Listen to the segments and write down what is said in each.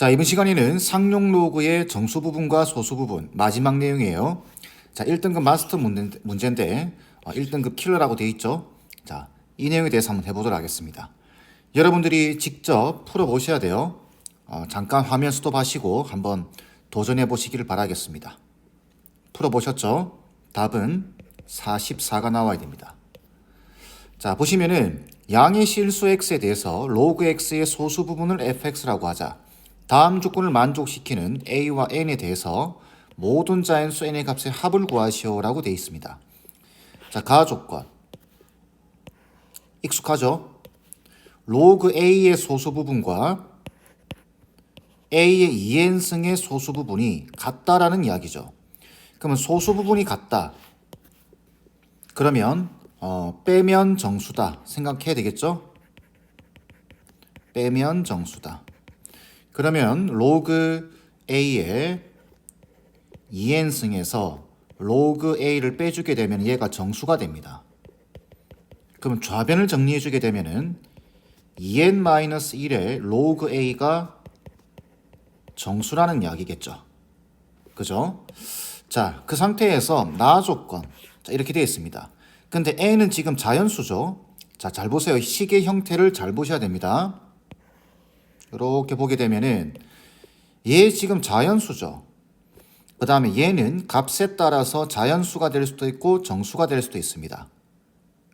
자, 이번 시간에는 상용 로그의 정수 부분과 소수 부분 마지막 내용이에요. 자, 1등급 마스터 문제인데 1등급 킬러라고 되어 있죠. 자, 이 내용에 대해서 한번 해보도록 하겠습니다. 여러분들이 직접 풀어보셔야 돼요. 잠깐 화면 스톱하시고 한번 도전해 보시기를 바라겠습니다. 풀어보셨죠? 답은 44가 나와야 됩니다. 자, 보시면은 양의 실수 x에 대해서 로그 x의 소수 부분을 fx라고 하자. 다음 조건을 만족시키는 a와 n에 대해서 모든 자연수 n의 값의 합을 구하시오라고 되어 있습니다. 자, 가 조건 익숙하죠? 로그 a의 소수 부분과 a의 2n승의 소수 부분이 같다라는 이야기죠. 그러면 소수 부분이 같다. 그러면 빼면 정수다 생각해야 되겠죠? 빼면 정수다. 그러면 로그 a의 2n승에서 로그 a를 빼주게 되면 얘가 정수가 됩니다. 그럼 좌변을 정리해주게 되면은 2n-1의 로그 a가 정수라는 이야기겠죠. 그죠? 자, 그 상태에서 나 조건. 자, 이렇게 되어 있습니다. 근데 a는 지금 자연수죠. 자, 잘 보세요. 식의 형태를 잘 보셔야 됩니다. 이렇게 보게 되면은 얘 지금 자연수죠. 그 다음에 얘는 값에 따라서 자연수가 될 수도 있고 정수가 될 수도 있습니다.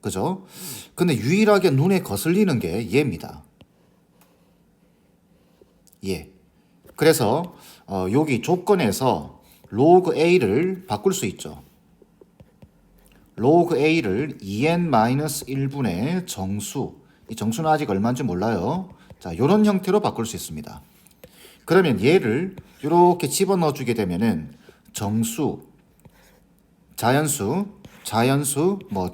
그죠? 근데 유일하게 눈에 거슬리는 게 얘입니다. 얘. 그래서 여기 조건에서 로그 a를 바꿀 수 있죠. 로그 a를 2n-1분의 정수. 이 정수는 아직 얼마인지 몰라요. 자, 이런 형태로 바꿀 수 있습니다. 그러면 얘를 이렇게 집어넣어 주게 되면은 정수, 자연수,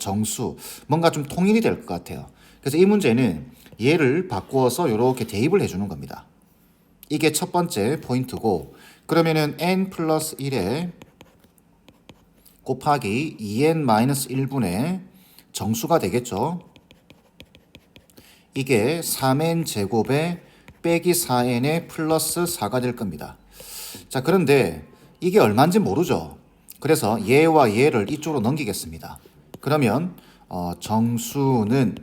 정수 뭔가 좀 통일이 될 것 같아요. 그래서 이 문제는 얘를 바꾸어서 이렇게 대입을 해주는 겁니다. 이게 첫 번째 포인트고, 그러면은 n 플러스 1에 곱하기 2n-1분의 정수가 되겠죠. 이게 3n 제곱에 빼기 4n에 플러스 4가 될 겁니다. 자, 그런데 이게 얼마인지 모르죠. 그래서 얘와 얘를 이쪽으로 넘기겠습니다. 그러면 정수는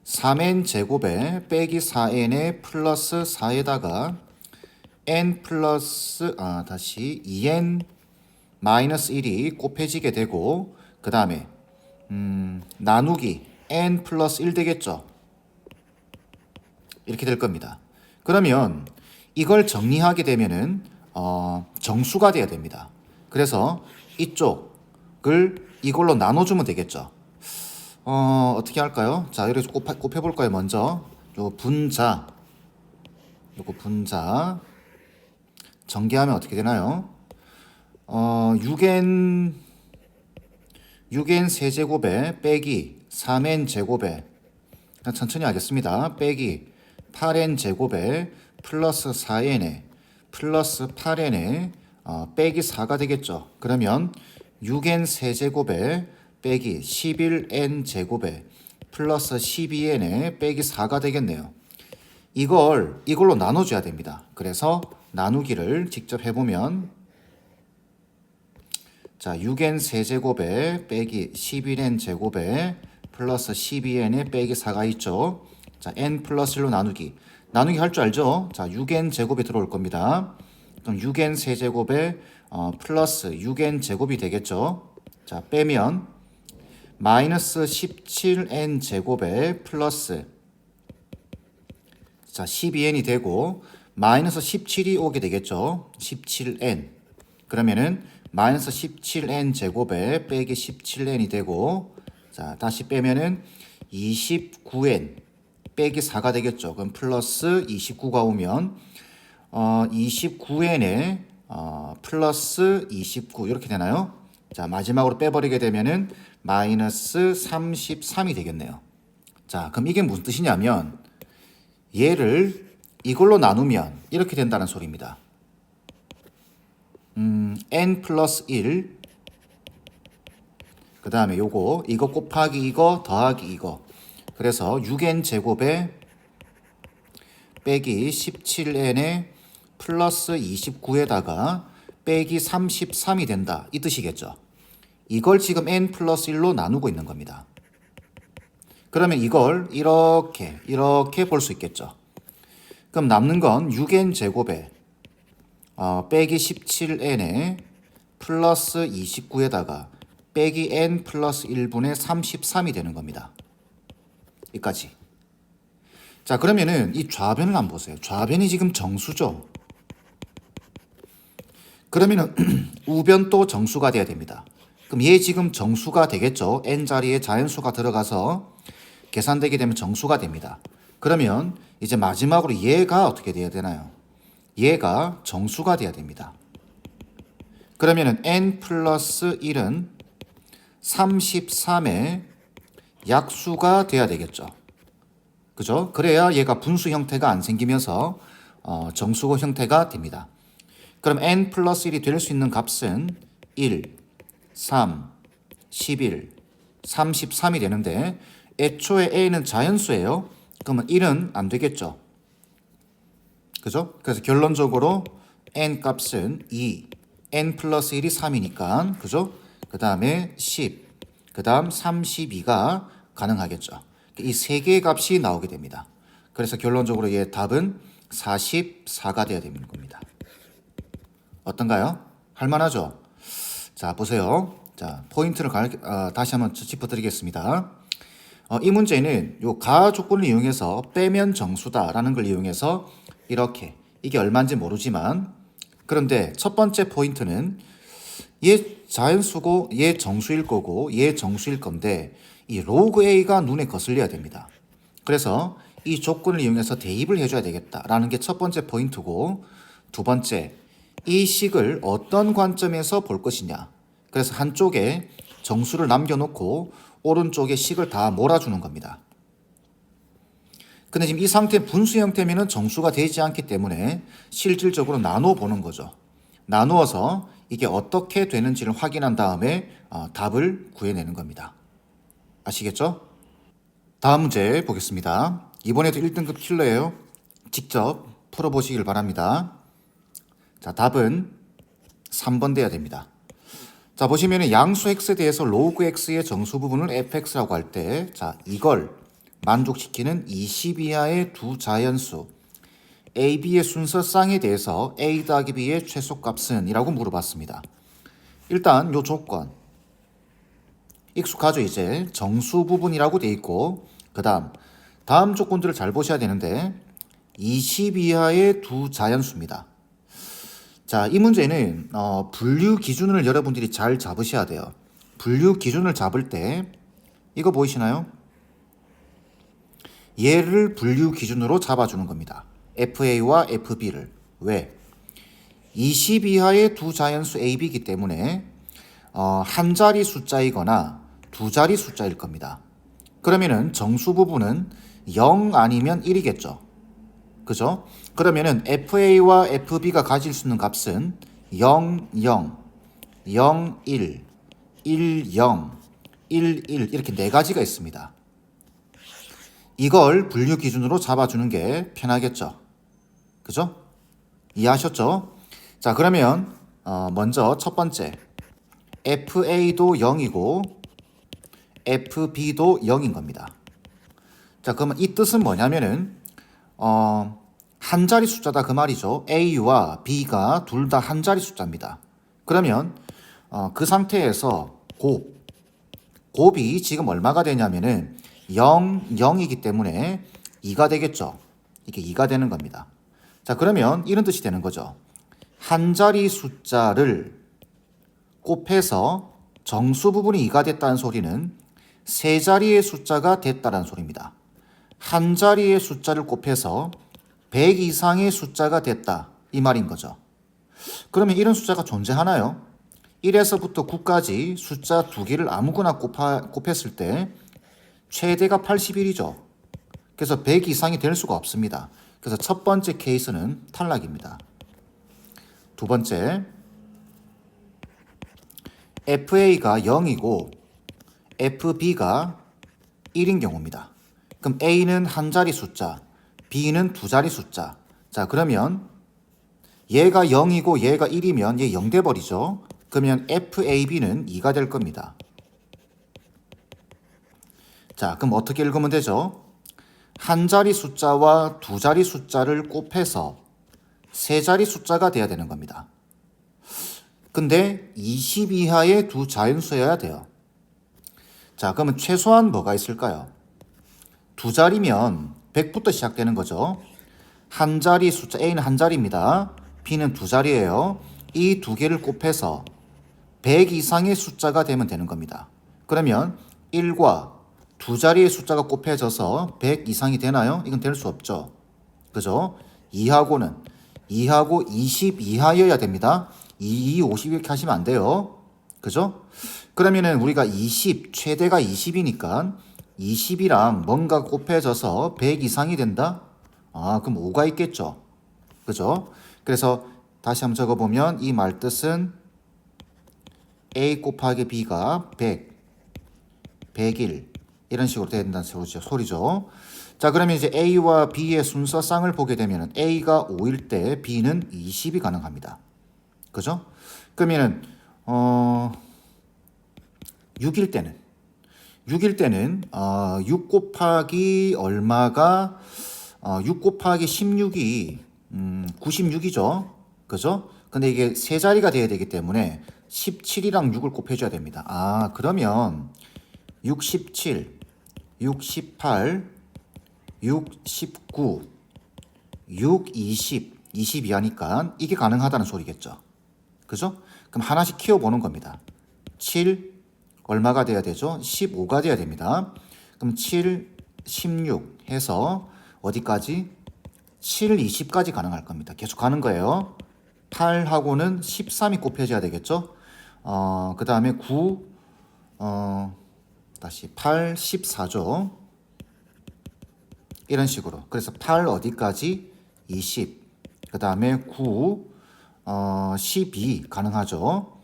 3n 제곱에 빼기 4n에 플러스 4에다가 n 플러스 다시 2n 마이너스 1이 곱해지게 되고, 그 다음에 나누기 n 플러스 1 되겠죠. 이렇게 될 겁니다. 그러면 이걸 정리하게 되면은 정수가 돼야 됩니다. 그래서 이쪽을 이걸로 나눠주면 되겠죠. 어떻게 할까요? 자, 이렇게 곱해볼까요? 먼저 요 분자, 요거 분자 전개하면 어떻게 되나요? 6n 세제곱에 빼기 3n 제곱에, 천천히 하겠습니다. 빼기 8n 제곱에 플러스 4n에 플러스 8n에 빼기 4가 되겠죠. 그러면 6n 세제곱에 빼기 11n 제곱에 플러스 12n에 빼기 4가 되겠네요. 이걸로 나눠줘야 됩니다. 그래서 나누기를 직접 해보면, 자, 6n 세제곱에 빼기 11n 제곱에 플러스 12n에 빼기 4가 있죠. 자, n 플러스 1로 나누기 할 줄 알죠? 자, 6n 제곱이 들어올 겁니다. 그럼 6n 세제곱에 플러스 6n 제곱이 되겠죠. 자, 빼면 마이너스 17n 제곱에 플러스, 자, 12n이 되고 마이너스 17이 오게 되겠죠. 17n. 그러면은 마이너스 17n 제곱에 빼기 17n이 되고, 자, 다시 빼면은 29n 빼기 4가 되겠죠. 그럼 플러스 29가 오면 29n에 플러스 29 이렇게 되나요? 자, 마지막으로 빼버리게 되면은 마이너스 33이 되겠네요. 자, 그럼 이게 무슨 뜻이냐면 얘를 이걸로 나누면 이렇게 된다는 소리입니다. n 플러스 1, 그 다음에 이거 곱하기 이거 더하기 이거. 그래서 6n 제곱에 빼기 17n에 플러스 29에다가 빼기 33이 된다. 이 뜻이겠죠. 이걸 지금 n 플러스 1로 나누고 있는 겁니다. 그러면 이걸 이렇게 볼 수 있겠죠. 그럼 남는 건 6n 제곱에 빼기 17n에 플러스 29에다가 빼기 n 플러스 1분의 33이 되는 겁니다. 여기까지. 자, 그러면은 이 좌변을 한번 보세요. 좌변이 지금 정수죠. 그러면은 우변도 정수가 돼야 됩니다. 그럼 얘 지금 정수가 되겠죠. n 자리에 자연수가 들어가서 계산되게 되면 정수가 됩니다. 그러면 이제 마지막으로 얘가 어떻게 돼야 되나요? 얘가 정수가 돼야 됩니다. 그러면은 n 플러스 1은 33의 약수가 돼야 되겠죠. 그죠? 그래야 얘가 분수 형태가 안 생기면서 정수고 형태가 됩니다. 그럼 n 플러스 1이 될 수 있는 값은 1, 3, 11, 33이 되는데 애초에 a는 자연수예요. 그러면 1은 안 되겠죠. 그죠? 그래서 결론적으로 n 값은 2, n 플러스 1이 3이니까 그죠? 그 다음에 10, 그 다음 32가 가능하겠죠. 이 세 개의 값이 나오게 됩니다. 그래서 결론적으로 얘 답은 44가 돼야 되는 겁니다. 어떤가요? 할만하죠? 자, 보세요. 자, 포인트를 다시 한번 짚어드리겠습니다. 이 문제는 요 가 조건을 이용해서 빼면 정수다라는 걸 이용해서 이렇게 이게 얼마인지 모르지만 그런데 첫 번째 포인트는 얘 자연수고 얘 정수일 거고 얘 정수일 건데 이 로그 A가 눈에 거슬려야 됩니다. 그래서 이 조건을 이용해서 대입을 해줘야 되겠다라는 게 첫 번째 포인트고 두 번째 이 식을 어떤 관점에서 볼 것이냐. 그래서 한쪽에 정수를 남겨놓고 오른쪽에 식을 다 몰아주는 겁니다. 근데 지금 이 상태 분수 형태면은 정수가 되지 않기 때문에 실질적으로 나눠 보는 거죠. 나누어서 이게 어떻게 되는지를 확인한 다음에 답을 구해내는 겁니다. 아시겠죠? 다음 문제 보겠습니다. 이번에도 1등급 킬러예요. 직접 풀어보시길 바랍니다. 자, 답은 3번 돼야 됩니다. 자, 보시면은 양수 x에 대해서 로그 x의 정수 부분을 fx라고 할 때, 자, 이걸 만족시키는 20 이하의 두 자연수 a, b의 순서 쌍에 대해서 a 더하기 b의 최소값은 이라고 물어봤습니다. 일단 요 조건 익숙하죠. 이제 정수 부분이라고 돼 있고 다음 조건들을 잘 보셔야 되는데 20 이하의 두 자연수입니다. 자, 이 문제는 분류 기준을 여러분들이 잘 잡으셔야 돼요. 분류 기준을 잡을 때 이거 보이시나요? 얘를 분류 기준으로 잡아주는 겁니다. FA와 FB를. 왜? 20 이하의 두 자연수 A, B이기 때문에 한 자리 숫자이거나 두 자리 숫자일 겁니다. 그러면은 정수 부분은 0 아니면 1이겠죠. 그죠? 그러면은 FA와 FB가 가질 수 있는 값은 0, 0, 0, 1, 1, 0, 1, 1 이렇게 네 가지가 있습니다. 이걸 분류 기준으로 잡아주는 게 편하겠죠. 그죠? 이해하셨죠? 자, 그러면 먼저 첫 번째 FA도 0이고 FB도 0인 겁니다. 자, 그러면 이 뜻은 뭐냐면은 한 자리 숫자다 그 말이죠. A와 B가 둘 다 한 자리 숫자입니다. 그러면 그 상태에서 곱이 지금 얼마가 되냐면은 0, 0이기 때문에 2가 되겠죠. 이게 2가 되는 겁니다. 자, 그러면 이런 뜻이 되는 거죠. 한 자리 숫자를 곱해서 정수 부분이 2가 됐다는 소리는 세 자리의 숫자가 됐다는 소리입니다. 한 자리의 숫자를 곱해서 100 이상의 숫자가 됐다. 이 말인 거죠. 그러면 이런 숫자가 존재하나요? 1에서부터 9까지 숫자 두 개를 아무거나 곱했을 때 최대가 81이죠. 그래서 100 이상이 될 수가 없습니다. 그래서 첫 번째 케이스는 탈락입니다. 두 번째, FA가 0이고 FB가 1인 경우입니다. 그럼 A는 한 자리 숫자, b는 두 자리 숫자. 자, 그러면 얘가 0이고 얘가 1이면 얘 0 돼버리죠. 그러면 FAB는 2가 될 겁니다. 자, 그럼 어떻게 읽으면 되죠? 한 자리 숫자와 두 자리 숫자를 곱해서 세 자리 숫자가 돼야 되는 겁니다. 근데 20 이하의 두 자연수여야 돼요. 자, 그러면 최소한 뭐가 있을까요? 두 자리면 100부터 시작되는 거죠. 한 자리 숫자 A는 한 자리입니다. B는 두 자리예요. 이 두 개를 곱해서 100 이상의 숫자가 되면 되는 겁니다. 그러면 1과 두 자리의 숫자가 곱해져서 100 이상이 되나요? 이건 될 수 없죠. 그죠? 2하고 20 이하여야 됩니다. 50 이렇게 하시면 안 돼요. 그죠? 그러면은 우리가 20, 최대가 20이니까 20이랑 뭔가 곱해져서 100 이상이 된다? 아, 그럼 5가 있겠죠. 그죠? 그래서 다시 한번 적어보면 이 말뜻은 A 곱하기 B가 100, 101 이런 식으로 된다는 소리죠. 자, 그러면 이제 A와 B의 순서쌍을 보게 되면 A가 5일 때 B는 20이 가능합니다. 그죠? 그러면은 6일 때는 6 곱하기 얼마가 6 곱하기 16이 96이죠. 그죠? 근데 이게 세 자리가 돼야 되기 때문에 17이랑 6을 곱해줘야 됩니다. 아, 그러면 67, 68, 6, 19, 6, 20, 22 하니까 이게 가능하다는 소리겠죠. 그죠? 그럼 하나씩 키워보는 겁니다. 7, 얼마가 돼야 되죠? 15가 돼야 됩니다. 그럼 7, 16 해서 어디까지? 7, 20까지 가능할 겁니다. 계속 가는 거예요. 8하고는 13이 곱해져야 되겠죠? 그 다음에 9, 다시 8, 14죠. 이런 식으로. 그래서 8 어디까지? 20. 그 다음에 9, 12 가능하죠.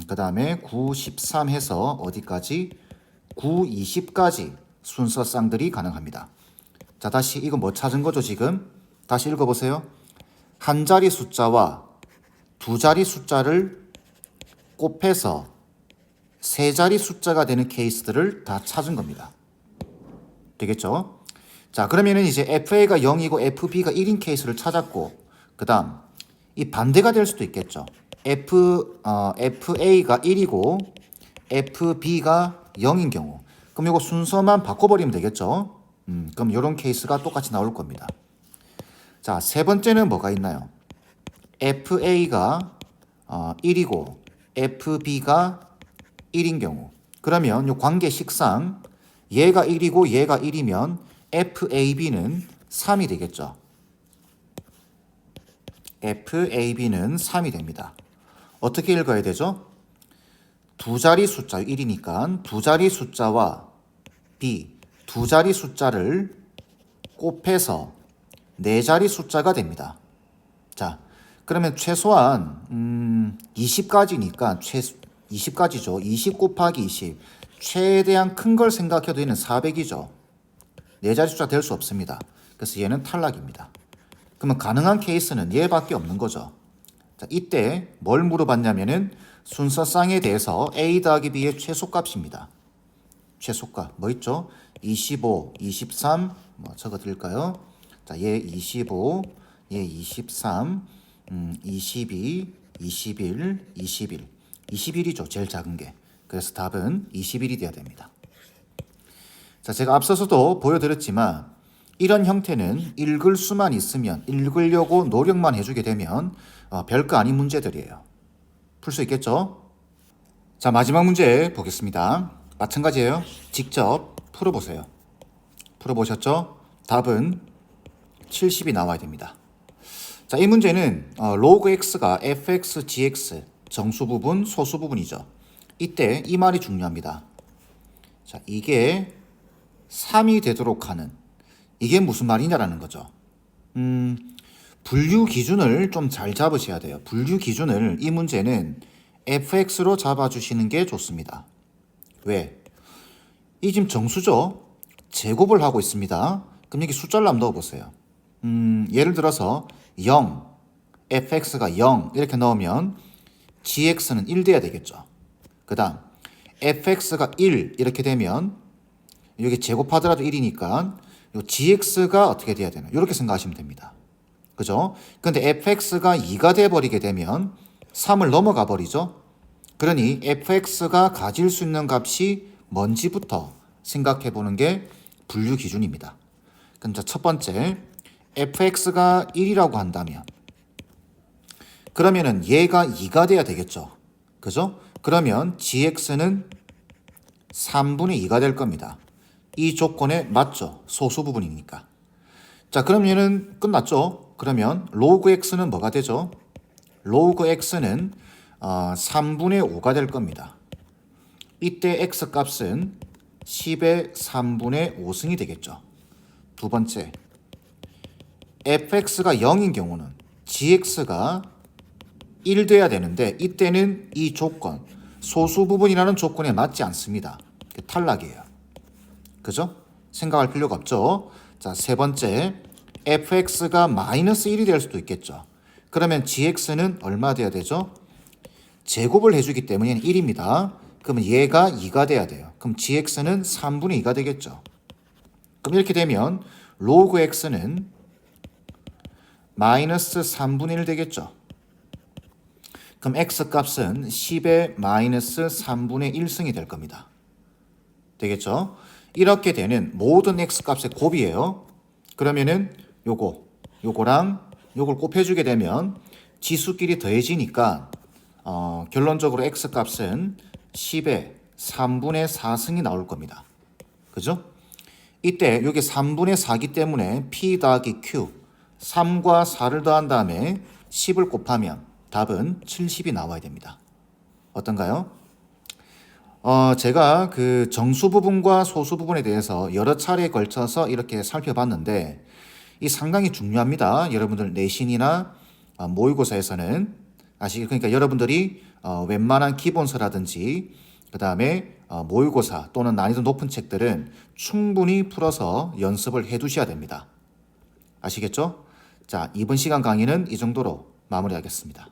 그 다음에 9, 13 해서 어디까지? 9, 20까지 순서 쌍들이 가능합니다. 자, 다시 이거 뭐 찾은 거죠, 지금? 다시 읽어보세요. 한 자리 숫자와 두 자리 숫자를 곱해서 세 자리 숫자가 되는 케이스들을 다 찾은 겁니다. 되겠죠? 자, 그러면은 이제 FA가 0이고 FB가 1인 케이스를 찾았고, 그 다음, 이 반대가 될 수도 있겠죠. FA가 1이고 FB가 0인 경우. 그럼 이거 순서만 바꿔버리면 되겠죠. 그럼 이런 케이스가 똑같이 나올 겁니다. 자, 세 번째는 뭐가 있나요? FA가 1이고 FB가 1인 경우. 그러면 이 관계식상 얘가 1이고 얘가 1이면 FAB는 3이 되겠죠. FAB는 3이 됩니다. 어떻게 읽어야 되죠? 두 자리 숫자 1이니까 두 자리 숫자와 B 두 자리 숫자를 곱해서 네 자리 숫자가 됩니다. 자, 그러면 최소한 20까지니까 20까지죠. 20 곱하기 20 최대한 큰 걸 생각해도 얘는 400이죠. 네 자리 숫자 될 수 없습니다. 그래서 얘는 탈락입니다. 그러면 가능한 케이스는 얘밖에 없는 거죠. 자, 이때 뭘 물어봤냐면은 순서쌍에 대해서 A 더하기 B의 최소값입니다. 최소값 뭐 있죠? 25, 23 뭐 적어드릴까요? 자, 얘 25, 얘 23, 22, 21, 21 21이죠. 제일 작은 게. 그래서 답은 21이 돼야 됩니다. 자, 제가 앞서서도 보여드렸지만 이런 형태는 읽을 수만 있으면 읽으려고 노력만 해주게 되면 별거 아닌 문제들이에요. 풀 수 있겠죠? 자, 마지막 문제 보겠습니다. 마찬가지예요. 직접 풀어보세요. 풀어보셨죠? 답은 70이 나와야 됩니다. 자, 이 문제는 로그 x가 fx, gx 정수 부분, 소수 부분이죠. 이때 이 말이 중요합니다. 자, 이게 3이 되도록 하는 이게 무슨 말이냐라는 거죠. 분류 기준을 좀 잘 잡으셔야 돼요. 분류 기준을 이 문제는 fx로 잡아주시는 게 좋습니다. 왜? 이 지금 정수죠. 제곱을 하고 있습니다. 그럼 여기 숫자를 한번 넣어보세요. 예를 들어서 0, fx가 0 이렇게 넣으면 gx는 1 돼야 되겠죠. 그 다음 fx가 1 이렇게 되면 여기 제곱하더라도 1이니까 gx가 어떻게 돼야 되나 이렇게 생각하시면 됩니다. 그죠? 근데 fx가 2가 돼버리게 되면 3을 넘어가 버리죠. 그러니 fx가 가질 수 있는 값이 뭔지부터 생각해 보는 게 분류 기준입니다. 그럼 첫 번째 fx가 1이라고 한다면 그러면은 얘가 2가 돼야 되겠죠. 그죠? 그러면 gx는 3분의 2가 될 겁니다. 이 조건에 맞죠. 소수 부분이니까. 자, 그럼 얘는 끝났죠. 그러면 로그 x는 뭐가 되죠? 로그 x는 3분의 5가 될 겁니다. 이때 x 값은 10의 3분의 5승이 되겠죠. 두 번째, fx가 0인 경우는 gx가 1 돼야 되는데 이때는 이 조건, 소수 부분이라는 조건에 맞지 않습니다. 탈락이에요. 그죠? 생각할 필요가 없죠. 자, 세 번째, fx가 마이너스 1이 될 수도 있겠죠. 그러면 gx는 얼마 돼야 되죠? 제곱을 해주기 때문에 1입니다. 그러면 얘가 2가 돼야 돼요. 그럼 gx는 3분의 2가 되겠죠. 그럼 이렇게 되면 로그 x는 마이너스 3분의 1 되겠죠. 그럼 x 값은 10의 마이너스 3분의 1승이 될 겁니다. 되겠죠? 이렇게 되는 모든 x 값의 곱이에요. 그러면은 요거랑 요걸 곱해주게 되면 지수끼리 더해지니까 결론적으로 x 값은 10의 3분의 4승이 나올 겁니다. 그죠? 이때 여기 3분의 4기 때문에 p 더하기 q 3과 4를 더한 다음에 10을 곱하면 답은 70이 나와야 됩니다. 어떤가요? 제가 그 정수 부분과 소수 부분에 대해서 여러 차례에 걸쳐서 이렇게 살펴봤는데 이 상당히 중요합니다. 여러분들 내신이나 모의고사에서는 그러니까 여러분들이 웬만한 기본서라든지 그 다음에 모의고사 또는 난이도 높은 책들은 충분히 풀어서 연습을 해 두셔야 됩니다. 아시겠죠? 자, 이번 시간 강의는 이 정도로 마무리하겠습니다.